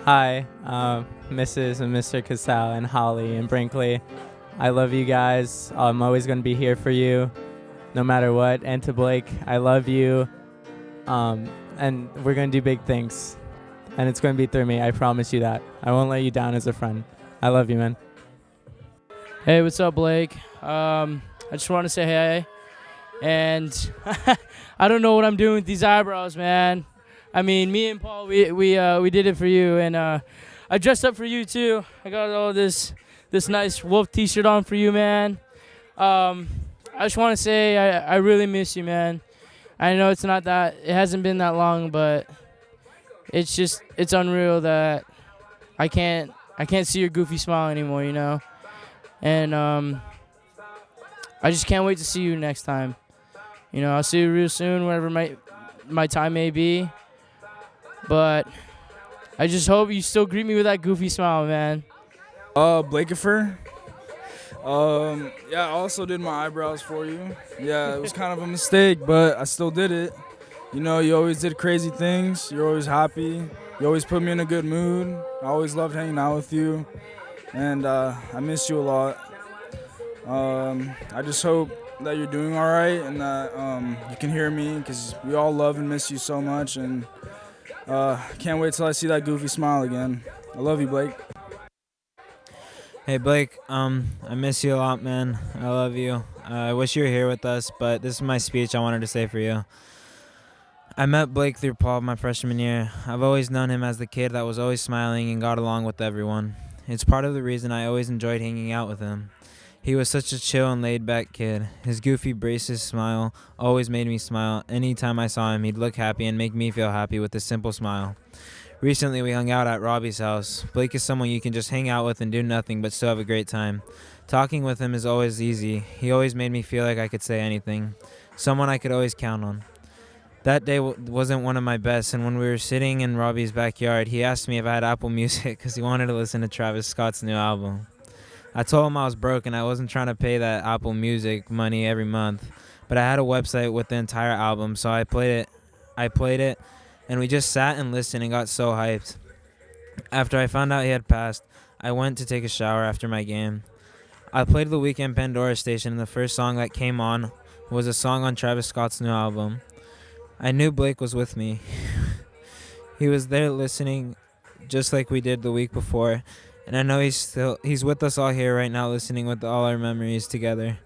Hi, Mrs. and Mr. Casale and Holly and Brinkley. I love you guys. I'm always going to be here for you no matter what. And to Blake, I love you. And we're going to do big things. And it's going to be through me. I promise you that. I won't let you down as a friend. I love you, man. Hey, what's up, Blake? I just want to say hey. And I don't know what I'm doing with these eyebrows, man. I mean, me and Paul, we did it for you, and I dressed up for you too. I got all this nice wolf T-shirt on for you, man. I just want to say I really miss you, man. I know it hasn't been that long, but it's unreal that I can't see your goofy smile anymore, you know. And I just can't wait to see you next time. You know, I'll see you real soon, wherever my time may be. But I just hope you still greet me with that goofy smile, man. Blakefer. Yeah, I also did my eyebrows for you. Yeah, it was kind of a mistake, but I still did it. You know, you always did crazy things. You're always happy. You always put me in a good mood. I always loved hanging out with you. And I miss you a lot. I just hope that you're doing all right and that you can hear me, because we all love and miss you so much. And can't wait till I see that goofy smile again. I love you, Blake. Hey Blake, I miss you a lot, man. I love you. I wish you were here with us, but this is my speech I wanted to say for you. I met Blake through Paul my freshman year. I've always known him as the kid that was always smiling and got along with everyone. It's part of the reason I always enjoyed hanging out with him. He was such a chill and laid-back kid. His goofy braces smile always made me smile. Anytime I saw him, he'd look happy and make me feel happy with a simple smile. Recently, we hung out at Robbie's house. Blake is someone you can just hang out with and do nothing but still have a great time. Talking with him is always easy. He always made me feel like I could say anything. Someone I could always count on. That day wasn't one of my best, and when we were sitting in Robbie's backyard, he asked me if I had Apple Music because he wanted to listen to Travis Scott's new album. I told him I was broke and I wasn't trying to pay that Apple Music money every month, but I had a website with the entire album, so I played it, and we just sat and listened and got so hyped. After I found out he had passed, I went to take a shower after my game. I played the Weekend Pandora station, and the first song that came on was a song on Travis Scott's new album. I knew Blake was with me. He was there listening just like we did the week before, and I know he's with us all here right now listening with all our memories together.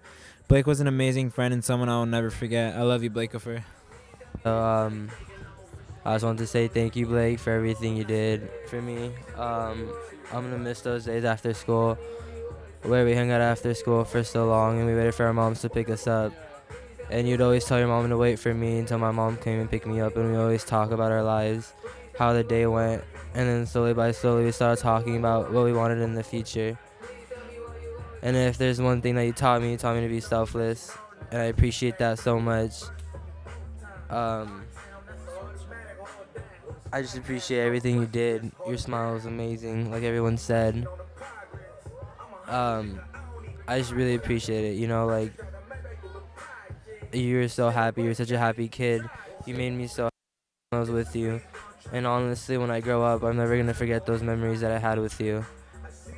Blake was an amazing friend and someone I will never forget. I love you, Blakefer. I just wanted to say thank you, Blake, for everything you did for me. I'm going to miss those days after school where we hung out after school for so long and we waited for our moms to pick us up. And you'd always tell your mom to wait for me until my mom came and picked me up, and we always talk about our lives, how the day went, and then slowly by slowly we started talking about what we wanted in the future. And if there's one thing that you taught me to be selfless, and I appreciate that so much. I just appreciate everything you did. Your smile was amazing, like everyone said. I just really appreciate it, you know, like, you were so happy. You were such a happy kid. You made me so happy when I was with you. And honestly, when I grow up, I'm never going to forget those memories that I had with you.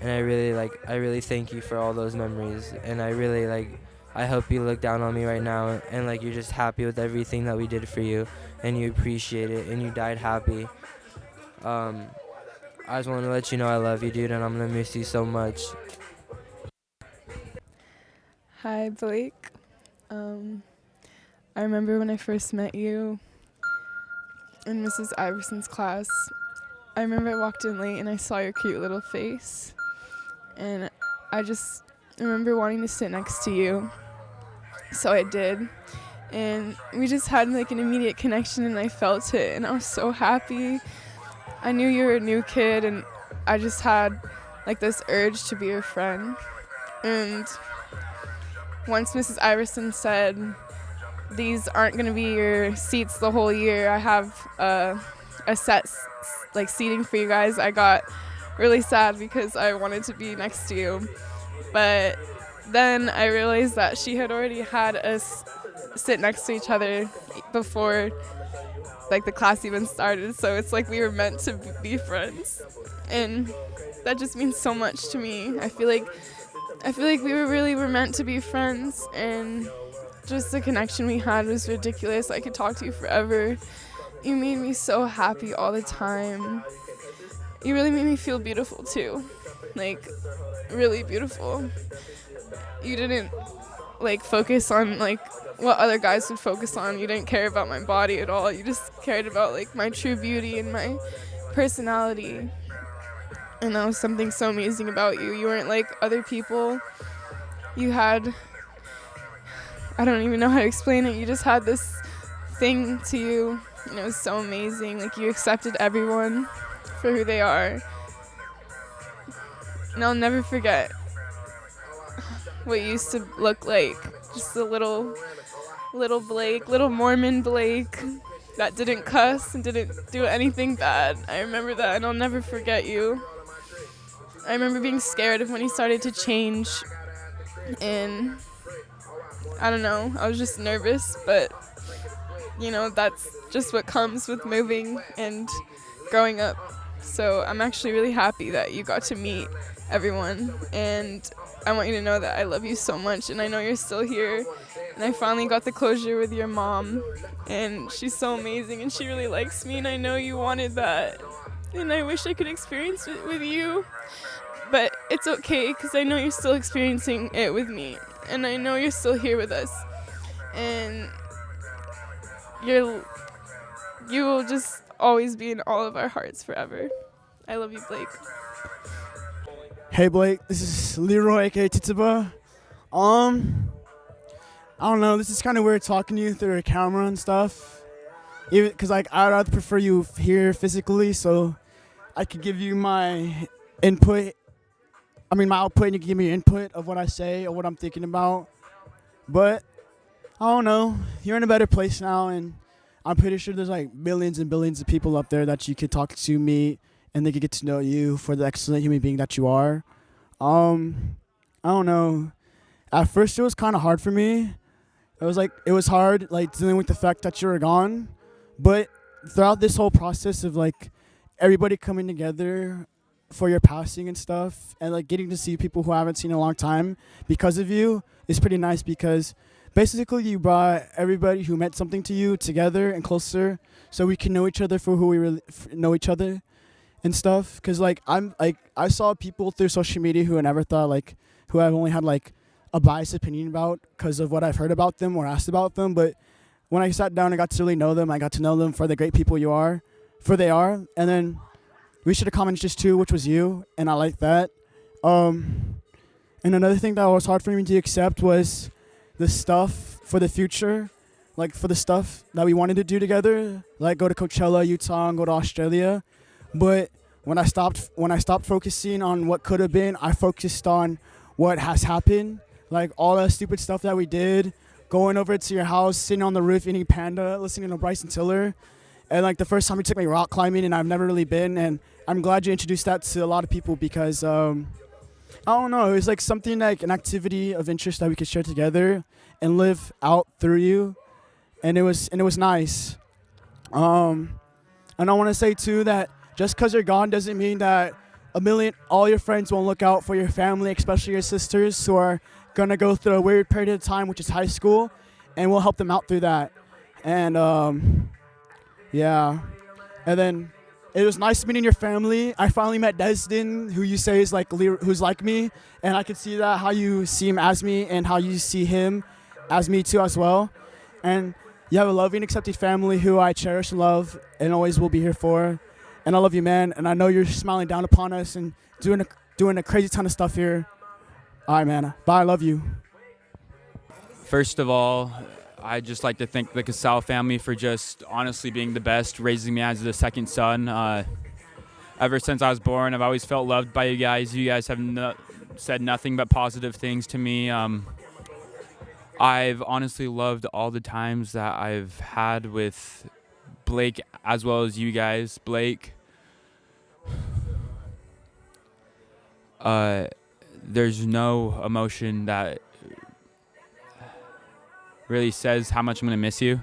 And I really thank you for all those memories. And I hope you look down on me right now and, like, you're just happy with everything that we did for you. And you appreciate it. And you died happy. I just want to let you know I love you, dude. And I'm going to miss you so much. Hi, Blake. I remember when I first met you in Mrs. Iverson's class. I remember I walked in late and I saw your cute little face. And I just remember wanting to sit next to you. So I did. And we just had like an immediate connection and I felt it and I was so happy. I knew you were a new kid and I just had like this urge to be your friend. And once Mrs. Iverson said, these aren't going to be your seats the whole year, I have a set like seating for you guys, I got really sad because I wanted to be next to you. But then I realized that she had already had us sit next to each other before like the class even started, so it's like we were meant to be friends, and that just means so much to me. I feel like we were meant to be friends, and just the connection we had was ridiculous. I could talk to you forever. You made me so happy all the time. You really made me feel beautiful too, like really beautiful. You didn't like focus on like what other guys would focus on. You didn't care about my body at all. You just cared about like my true beauty and my personality. And that was something so amazing about you. You weren't like other people. You had, I don't even know how to explain it. You just had this thing to you, and it was so amazing. Like, you accepted everyone for who they are. And I'll never forget what you used to look like. Just a little Blake, little Mormon Blake that didn't cuss and didn't do anything bad. I remember that, and I'll never forget you. I remember being scared of when he started to change, and I don't know, I was just nervous, but you know, that's just what comes with moving and growing up. So I'm actually really happy that you got to meet everyone, and I want you to know that I love you so much, and I know you're still here, and I finally got the closure with your mom, and she's so amazing, and she really likes me, and I know you wanted that, and I wish I could experience it with you, but it's okay, because I know you're still experiencing it with me, and I know you're still here with us, and you will just always be in all of our hearts forever. I love you, Blake. Hey Blake, this is Leroy, aka Tituba. I don't know, this is kind of weird talking to you through a camera and stuff. Even because like I'd rather prefer you here physically, so I could give you my input. I mean my output, and you can give me your input of what I say or what I'm thinking about. But I don't know, you're in a better place now, and I'm pretty sure there's like billions and billions of people up there that you could talk to, meet, and they could get to know you for the excellent human being that you are. I don't know. At first, it was kind of hard for me. It was hard, like, dealing with the fact that you were gone. But throughout this whole process of, like, everybody coming together for your passing and stuff, and, like, getting to see people who I haven't seen in a long time because of you is pretty nice, because basically you brought everybody who meant something to you together and closer so we can know each other for who we really know each other and stuff. Because, like, I saw people through social media who I never thought, like, who I've only had, like, a biased opinion about because of what I've heard about them or asked about them. But when I sat down and got to really know them, I got to know them for the great people they are. And then we should have common just too, which was you, and I like that. And another thing that was hard for me to accept was the stuff for the future, like for the stuff that we wanted to do together, like go to Coachella, Utah, and go to Australia. But when I stopped focusing on what could have been, I focused on what has happened, like all that stupid stuff that we did, going over to your house, sitting on the roof, eating panda, listening to Bryson Tiller, and like the first time you took me rock climbing, and I've never really been, and I'm glad you introduced that to a lot of people because I don't know, it was like something like an activity of interest that we could share together and live out through you, and it was nice. And I want to say too that just because you're gone doesn't mean that all your friends won't look out for your family, especially your sisters who are gonna go through a weird period of time, which is high school, and we'll help them out through that. And yeah, and then it was nice meeting your family. I finally met Desden, who you say is like who's like me, and I could see that how you see him as me and how you see him as me too as well. And you have a loving, accepting family who I cherish and love and always will be here for. And I love you, man. And I know you're smiling down upon us and doing a crazy ton of stuff here. All right, man. Bye. I love you. First of all, I'd just like to thank the Casale family for just honestly being the best, raising me as the second son. Ever since I was born, I've always felt loved by you guys. You guys have said nothing but positive things to me. I've honestly loved all the times that I've had with Blake as well as you guys. Blake, there's no emotion that really says how much I'm gonna miss you.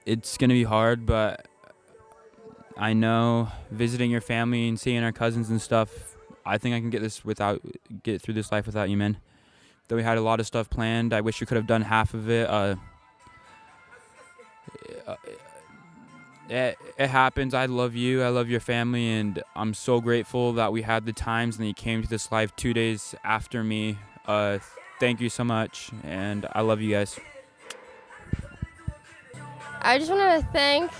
it's gonna be hard, but I know visiting your family and seeing our cousins and stuff, I think I can get through this life without you, man. Though we had a lot of stuff planned, I wish we could have done half of it. It happens. I love you. I love your family, and I'm so grateful that we had the times and that you came to this life 2 days after me. Thank you so much, and I love you guys. I just want to thank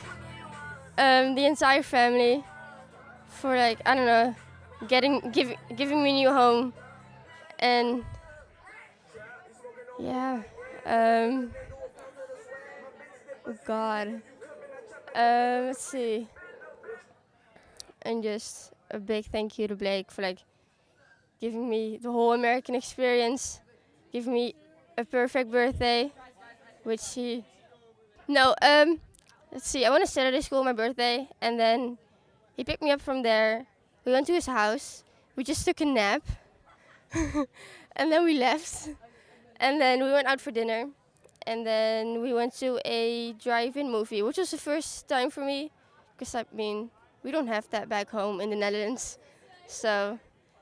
the entire family for, like, I don't know, giving me a new home, and yeah, oh God, let's see, and just a big thank you to Blake for, like, giving me the whole American experience, giving me a perfect birthday, which let's see, I went to Saturday school on my birthday, and then he picked me up from there. We went to his house. We just took a nap, and then we left. And then we went out for dinner, and then we went to a drive-in movie, which was the first time for me, because, I mean, we don't have that back home in the Netherlands. So,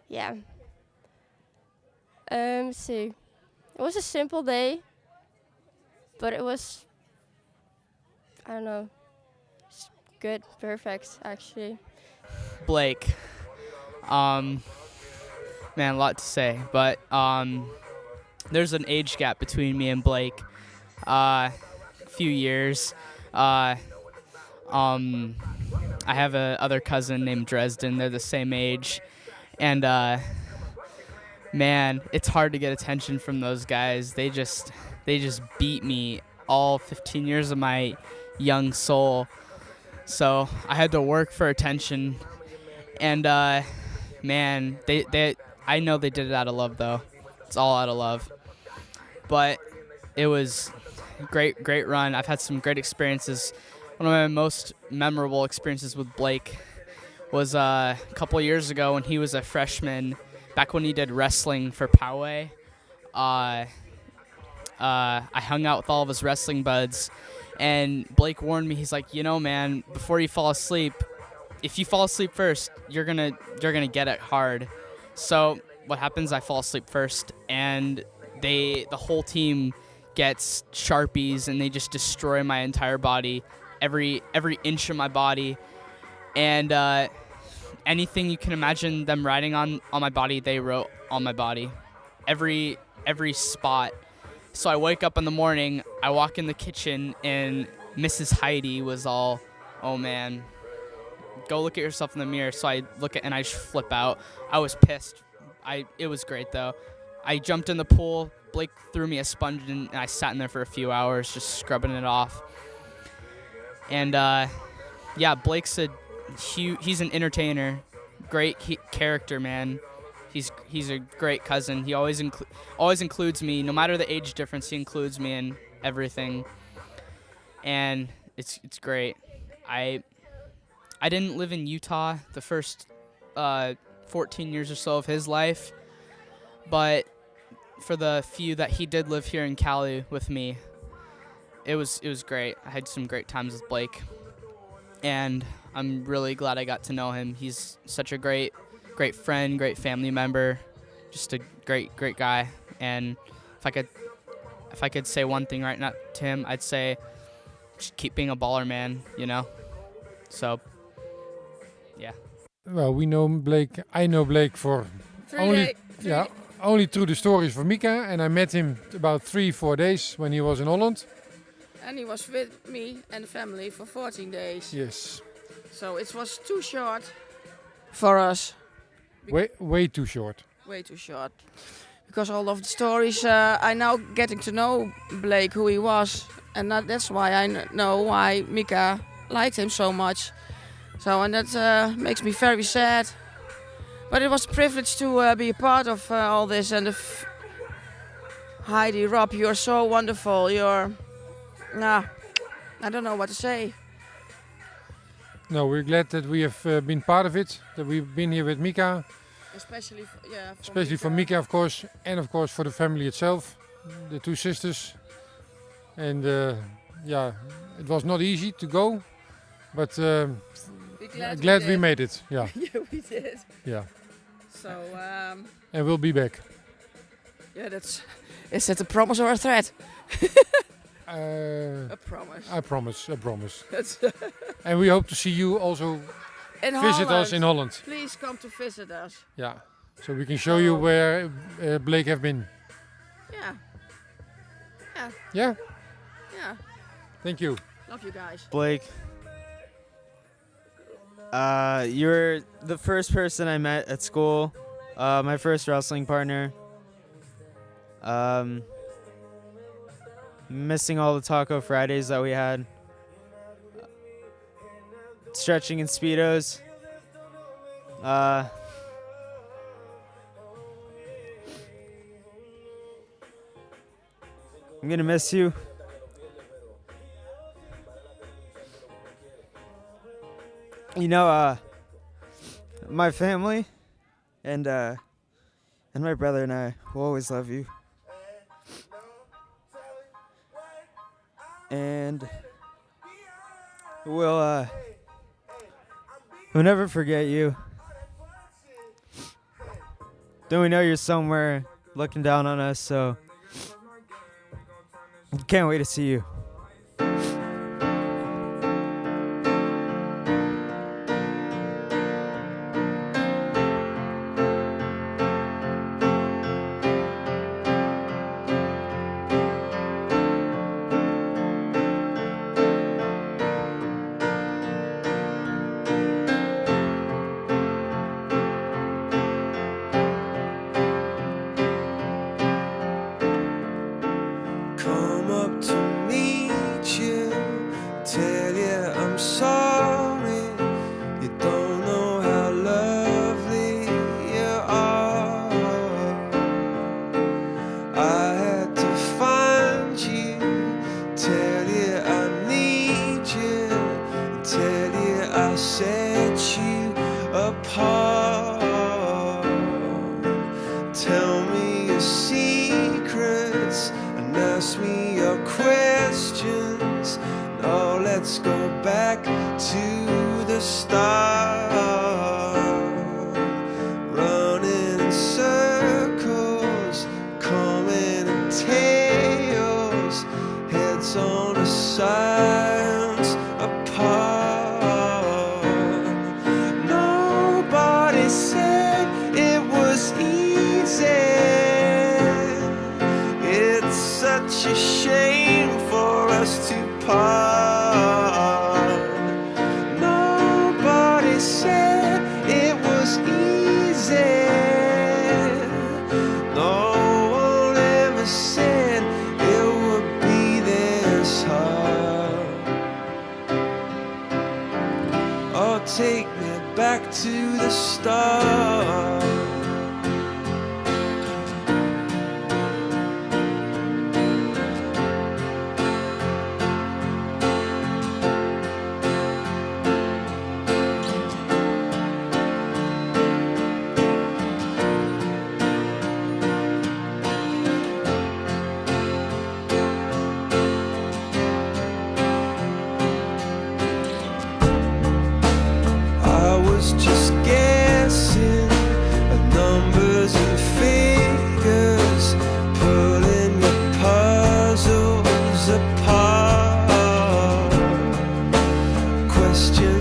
yeah. Let's see. It was a simple day, but it was, I don't know, good, perfect, actually. Blake. Man, a lot to say, but there's an age gap between me and Blake. A few years. I have a other cousin named Dresden. They're the same age, and man, it's hard to get attention from those guys. They just beat me all 15 years of my young soul. So I had to work for attention, and man, I know they did it out of love, though. It's all out of love. But it was great run. I've had some great experiences. One of my most memorable experiences with Blake was a couple years ago when he was a freshman, back when he did wrestling for Poway. I hung out with all of his wrestling buds, and Blake warned me. He's like, man, before you fall asleep, if you fall asleep first, you're gonna get it hard. So what happens? I fall asleep first, and the whole team gets Sharpies, and they just destroy my entire body, every inch of my body, and anything you can imagine them writing on my body, they wrote on my body, every spot. So I wake up in the morning, I walk in the kitchen, and Mrs. Heidi was all, "Oh man, go look at yourself in the mirror." So I look at, and I just flip out. I was pissed. It was great though. I jumped in the pool. Blake threw me a sponge, and I sat in there for a few hours just scrubbing it off. And yeah, Blake's he's an entertainer, great character, man. He's a great cousin. He always includes me, no matter the age difference. He includes me in everything, and it's great. I didn't live in Utah the first 14 years or so of his life, but for the few that he did live here in Cali with me, it was great. I had some great times with Blake, and I'm really glad I got to know him. He's such a great friend, great family member, just a great guy. And if I could say one thing right now to him, I'd say just keep being a baller, man, So yeah. Well, we know Blake. I know Blake for only through the stories of Mika, and I met him about 3-4 days when he was in Holland. And he was with me and the family for 14 days. Yes. So it was too short for us. Way too short. Way too short. Because all of the stories, I now getting to know Blake, who he was. And that's why I know why Mika liked him so much. So, and that makes me very sad. But it was a privilege to be a part of all this. And Heidi, Rob, you're so wonderful. I don't know what to say. No, we're glad that we have been part of it, that we've been here with Mika. Especially for Mika, of course, and of course for the family itself, the two sisters. And yeah, it was not easy to go, but We're glad we made it. Yeah, Yeah, we did. yeah, So, and we'll be back. yeah, is that a promise or a threat? Uh, A promise. I promise, I promise. That's And we hope to see you also in visit Holland. us in Holland. Please come to visit us. Yeah, so we can show you where Blake have been. Yeah. Yeah. Yeah, Yeah. thank you. Love you guys. Blake, you're the first person I met at school, my first wrestling partner. Missing all the Taco Fridays that we had. Stretching in Speedos. I'm gonna miss you. You know, my family and my brother and I will always love you. And we'll never forget you. Then we know you're somewhere looking down on us, so can't wait to see you. Come up to meet you, tell you I'm sorry. You don't know how lovely you are. I had to find you, tell you I need you, tell you I set you apart. Tell me your secrets and ask me your questions. Now let's go back to the start. Running in circles, coming in tails, heads on the sides apart. Nobody said it was easy. It's such a shame for us to part. Nobody said it was easy. No one ever said it would be this hard. Oh, take me back to the start. I was just guessing at numbers and figures, pulling your puzzles apart. Question